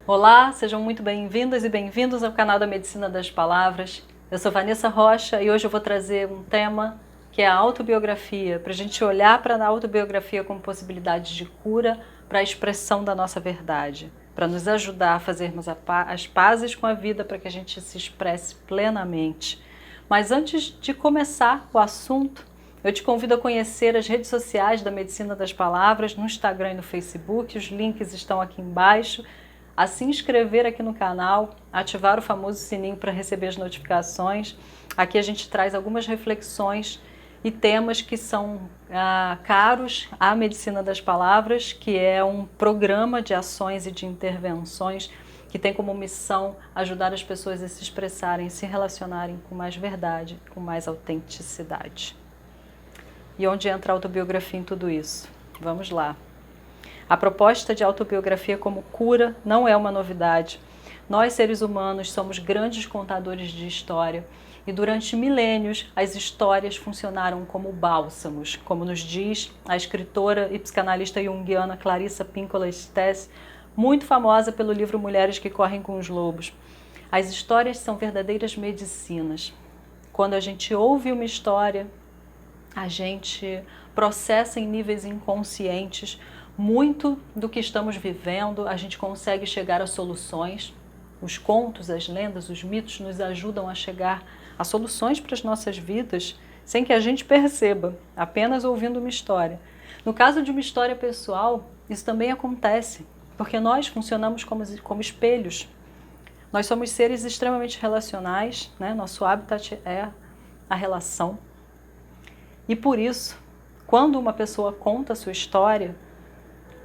Olá, sejam muito bem-vindas e bem-vindos ao canal da Medicina das Palavras. Eu sou Vanessa Rocha e hoje eu vou trazer um tema que é a autobiografia, para a gente olhar para a autobiografia como possibilidade de cura para a expressão da nossa verdade, para nos ajudar a fazermos as pazes com a vida, para que a gente se expresse plenamente. Mas antes de começar o assunto, eu te convido a conhecer as redes sociais da Medicina das Palavras, no Instagram e no Facebook, os links estão aqui embaixo. A se inscrever aqui no canal, ativar o famoso sininho para receber as notificações. Aqui a gente traz algumas reflexões e temas que são caros à Medicina das Palavras, que é um programa de ações e de intervenções que tem como missão ajudar as pessoas a se expressarem, se relacionarem com mais verdade, com mais autenticidade. E onde entra a autobiografia em tudo isso? Vamos lá. A proposta de autobiografia como cura não é uma novidade. Nós, seres humanos, somos grandes contadores de história e durante milênios as histórias funcionaram como bálsamos, como nos diz a escritora e psicanalista junguiana Clarissa Pinkola Estés, muito famosa pelo livro Mulheres que Correm com os Lobos. As histórias são verdadeiras medicinas. Quando a gente ouve uma história, a gente processa em níveis inconscientes muito do que estamos vivendo, a gente consegue chegar a soluções. Os contos, as lendas, os mitos nos ajudam a chegar a soluções para as nossas vidas sem que a gente perceba, apenas ouvindo uma história. No caso de uma história pessoal, isso também acontece, porque nós funcionamos como espelhos. Nós somos seres extremamente relacionais, né? Nosso habitat é a relação. E por isso, quando uma pessoa conta a sua história,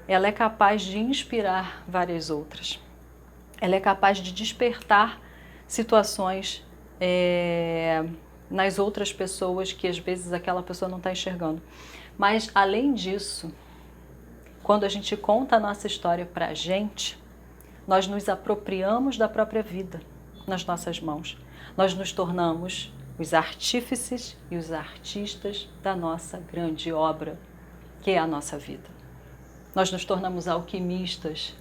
ela é capaz de inspirar várias outras. Ela é capaz de despertar situações nas outras pessoas que às vezes aquela pessoa não está enxergando. Mas além disso, quando a gente conta a nossa história para a gente, nós nos apropriamos da própria vida nas nossas mãos. Nós nos tornamos os artífices e os artistas da nossa grande obra, que é a nossa vida. Nós nos tornamos alquimistas,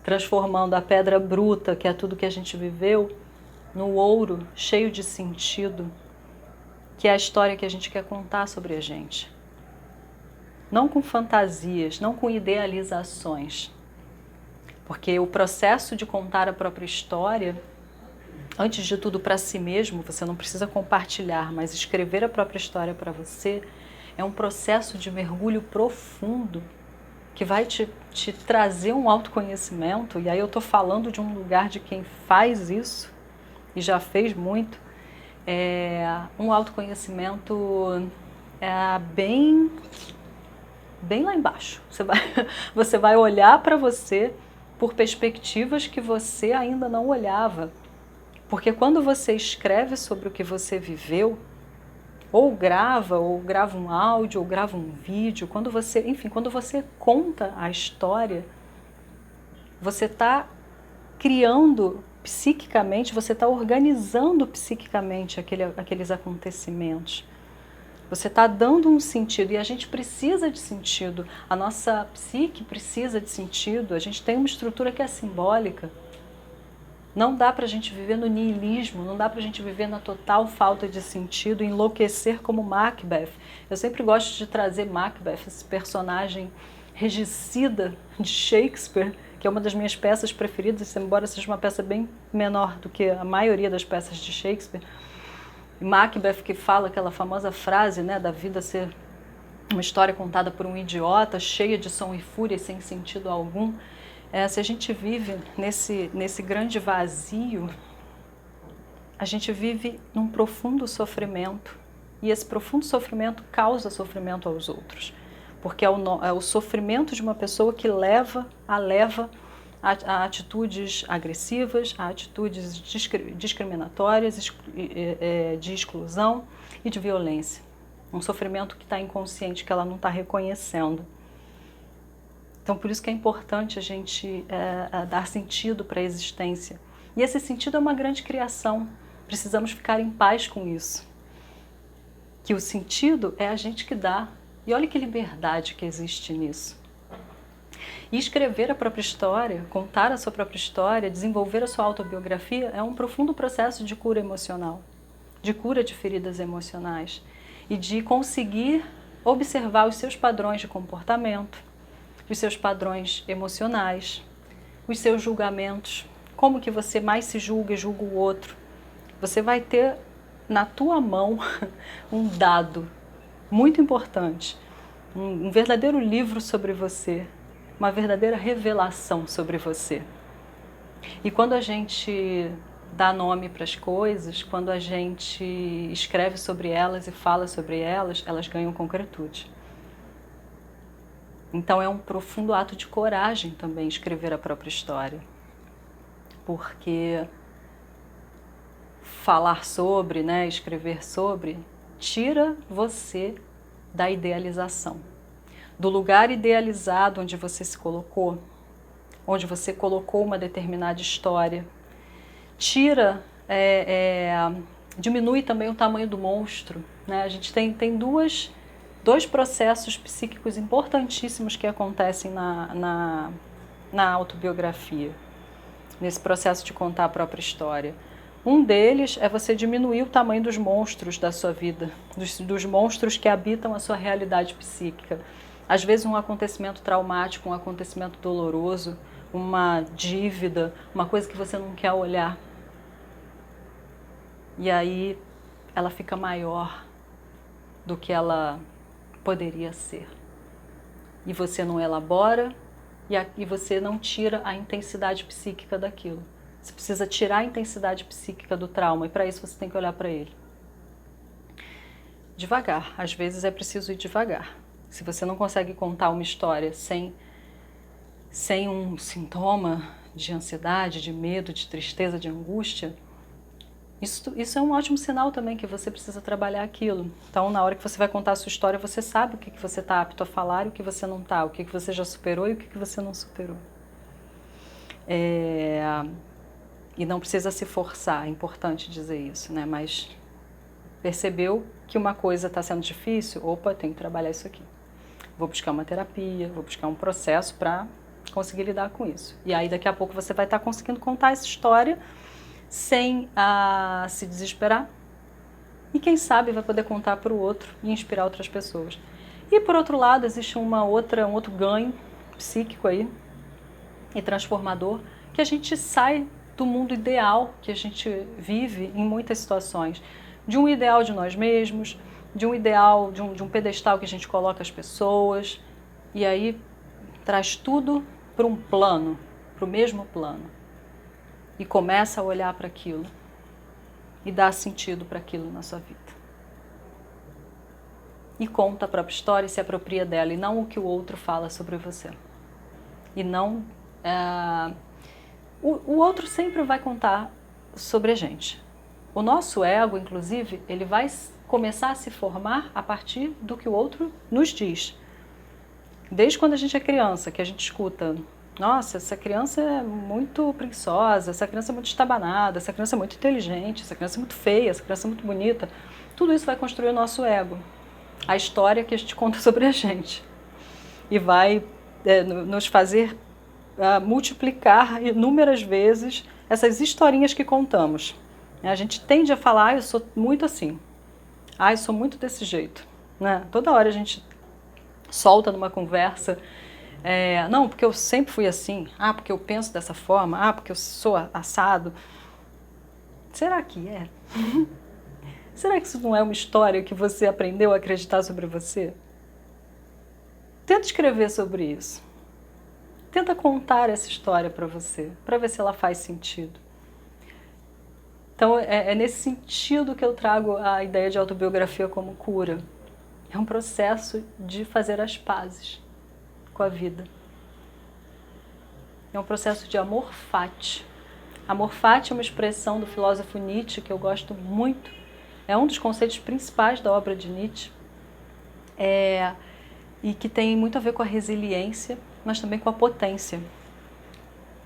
transformando a pedra bruta, que é tudo que a gente viveu, no ouro cheio de sentido, que é a história que a gente quer contar sobre a gente. Não com fantasias, não com idealizações. Porque o processo de contar a própria história, antes de tudo para si mesmo, você não precisa compartilhar, mas escrever a própria história para você, é um processo de mergulho profundo, que vai te trazer um autoconhecimento, e aí eu estou falando de um lugar de quem faz isso, e já fez muito, um autoconhecimento bem lá embaixo. Você vai olhar para você por perspectivas que você ainda não olhava, porque quando você escreve sobre o que você viveu, ou grava um áudio, ou grava um vídeo, quando você conta a história, você está criando psiquicamente, você está organizando psiquicamente aqueles acontecimentos. Você está dando um sentido, e a gente precisa de sentido, a nossa psique precisa de sentido, a gente tem uma estrutura que é simbólica. Não dá para a gente viver no niilismo, não dá para a gente viver na total falta de sentido, enlouquecer como Macbeth. Eu sempre gosto de trazer Macbeth, esse personagem regicida de Shakespeare, que é uma das minhas peças preferidas, embora seja uma peça bem menor do que a maioria das peças de Shakespeare. Macbeth, que fala aquela famosa frase, né, da vida ser uma história contada por um idiota, cheia de som e fúria, sem sentido algum. Se a gente vive nesse grande vazio, a gente vive num profundo sofrimento, e esse profundo sofrimento causa sofrimento aos outros, porque é o sofrimento de uma pessoa que leva a atitudes agressivas, a atitudes discriminatórias, de exclusão e de violência. Um sofrimento que está inconsciente, que ela não está reconhecendo. Então, por isso que é importante a gente dar sentido para a existência. E esse sentido é uma grande criação. Precisamos ficar em paz com isso. Que o sentido é a gente que dá. E olha que liberdade que existe nisso. E escrever a própria história, contar a sua própria história, desenvolver a sua autobiografia é um profundo processo de cura emocional, de cura de feridas emocionais e de conseguir observar os seus padrões de comportamento, os seus padrões emocionais, os seus julgamentos, como que você mais se julga e julga o outro. Você vai ter na tua mão um dado muito importante, um verdadeiro livro sobre você, uma verdadeira revelação sobre você. E quando a gente dá nome para as coisas, quando a gente escreve sobre elas e fala sobre elas, elas ganham concretude. Então é um profundo ato de coragem também escrever a própria história, porque falar sobre, né, escrever sobre, tira você da idealização, do lugar idealizado onde você se colocou, onde você colocou uma determinada história. Tira, diminui também o tamanho do monstro, né? A gente tem dois processos psíquicos importantíssimos que acontecem na autobiografia, nesse processo de contar a própria história. Um deles é você diminuir o tamanho dos monstros da sua vida, dos monstros que habitam a sua realidade psíquica. Às vezes um acontecimento traumático, um acontecimento doloroso, uma dívida, uma coisa que você não quer olhar. E aí ela fica maior do que ela poderia ser. E você não elabora e você não tira a intensidade psíquica daquilo. Você precisa tirar a intensidade psíquica do trauma e para isso você tem que olhar para ele. Devagar, às vezes é preciso ir devagar. Se você não consegue contar uma história sem um sintoma de ansiedade, de medo, de tristeza, de angústia, isso é um ótimo sinal também que você precisa trabalhar aquilo. Então, na hora que você vai contar a sua história, você sabe o que você está apto a falar e o que você não está, o que você já superou e o que você não superou. E não precisa se forçar, é importante dizer isso, né? Mas percebeu que uma coisa está sendo difícil, opa, tem que trabalhar isso aqui. Vou buscar uma terapia, vou buscar um processo para conseguir lidar com isso. E aí daqui a pouco você vai estar conseguindo contar essa história sem se desesperar. E quem sabe vai poder contar para o outro e inspirar outras pessoas. E por outro lado, existe um outro ganho psíquico aí e transformador, que a gente sai do mundo ideal que a gente vive em muitas situações. De um ideal de nós mesmos, de um ideal, de um pedestal que a gente coloca as pessoas, e aí traz tudo para um plano, para o mesmo plano. E começa a olhar para aquilo e dar sentido para aquilo na sua vida. E conta a própria história e se apropria dela, e não o que o outro fala sobre você. E não... O outro sempre vai contar sobre a gente. O nosso ego, inclusive, ele vai começar a se formar a partir do que o outro nos diz. Desde quando a gente é criança, que a gente escuta: nossa, essa criança é muito preguiçosa, essa criança é muito estabanada, essa criança é muito inteligente, essa criança é muito feia, essa criança é muito bonita. Tudo isso vai construir o nosso ego, a história que a gente conta sobre a gente. E vai nos fazer multiplicar inúmeras vezes essas historinhas que contamos. A gente tende a falar: eu sou muito assim, eu sou muito desse jeito, né? Toda hora a gente solta numa conversa: não, porque eu sempre fui assim, porque eu penso dessa forma, porque eu sou assado. Será que é? Será que isso não é uma história que você aprendeu a acreditar sobre você? Tenta escrever sobre isso. Tenta contar essa história para você, para ver se ela faz sentido. Então, é nesse sentido que eu trago a ideia de autobiografia como cura. É um processo de fazer as pazes com a vida. É um processo de amor fati. Amor fati é uma expressão do filósofo Nietzsche que eu gosto muito. É um dos conceitos principais da obra de Nietzsche. E que tem muito a ver com a resiliência, mas também com a potência,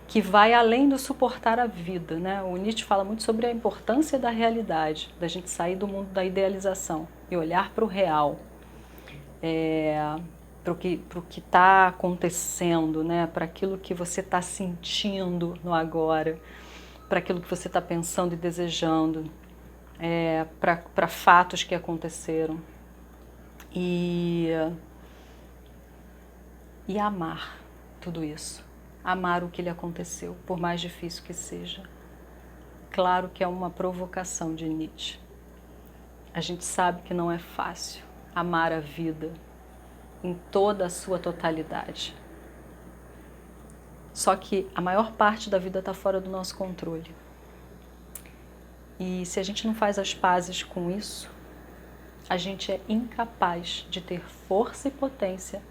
que vai além do suportar a vida, né? O Nietzsche fala muito sobre a importância da realidade, da gente sair do mundo da idealização e olhar para o real. pro que está acontecendo, né? Para aquilo que você está sentindo no agora, para aquilo que você está pensando e desejando, para fatos que aconteceram. E amar tudo isso, amar o que lhe aconteceu, por mais difícil que seja. Claro que é uma provocação de Nietzsche. A gente sabe que não é fácil amar a vida em toda a sua totalidade. Só que a maior parte da vida está fora do nosso controle. E se a gente não faz as pazes com isso, a gente é incapaz de ter força e potência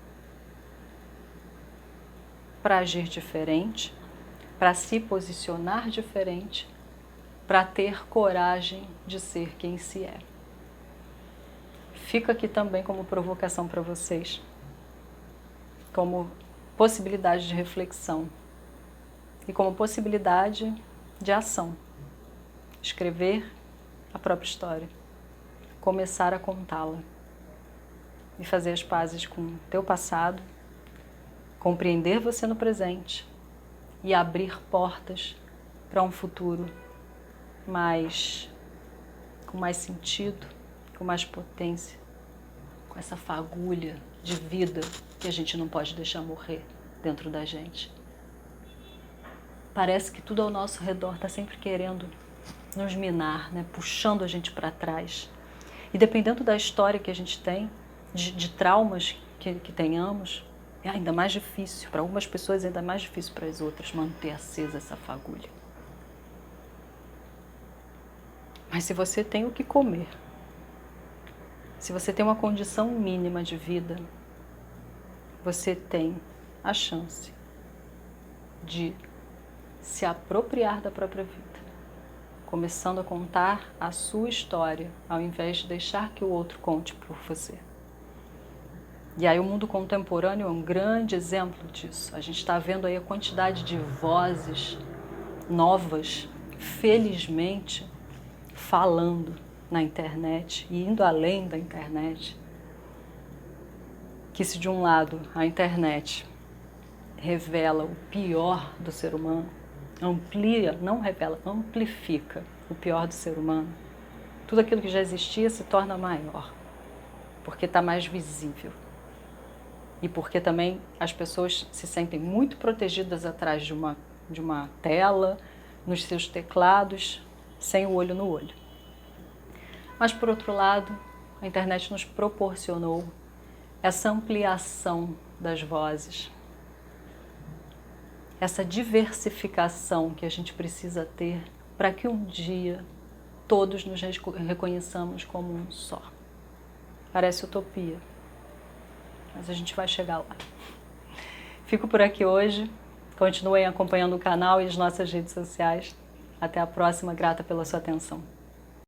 para agir diferente, para se posicionar diferente, para ter coragem de ser quem se é. Fica aqui também como provocação para vocês, como possibilidade de reflexão e como possibilidade de ação. Escrever a própria história, começar a contá-la e fazer as pazes com o teu passado, compreender você no presente e abrir portas para um futuro com mais sentido, com mais potência, com essa fagulha de vida que a gente não pode deixar morrer dentro da gente. Parece que tudo ao nosso redor está sempre querendo nos minar, né? Puxando a gente para trás. E dependendo da história que a gente tem, de traumas que tenhamos, é ainda mais difícil, para algumas pessoas é ainda mais difícil para as outras manter acesa essa fagulha. Mas se você tem o que comer, se você tem uma condição mínima de vida, você tem a chance de se apropriar da própria vida, começando a contar a sua história, ao invés de deixar que o outro conte por você. E aí o mundo contemporâneo é um grande exemplo disso. A gente está vendo aí a quantidade de vozes novas, felizmente, falando na internet e indo além da internet. Que se de um lado a internet revela o pior do ser humano, amplia, não revela, amplifica o pior do ser humano, tudo aquilo que já existia se torna maior, porque está mais visível. E porque também as pessoas se sentem muito protegidas atrás de uma tela, nos seus teclados, sem o olho no olho. Mas, por outro lado, a internet nos proporcionou essa ampliação das vozes, essa diversificação que a gente precisa ter para que um dia todos nos reconheçamos como um só. Parece utopia, mas a gente vai chegar lá. Fico por aqui hoje. Continuem acompanhando o canal e as nossas redes sociais. Até a próxima. Grata pela sua atenção.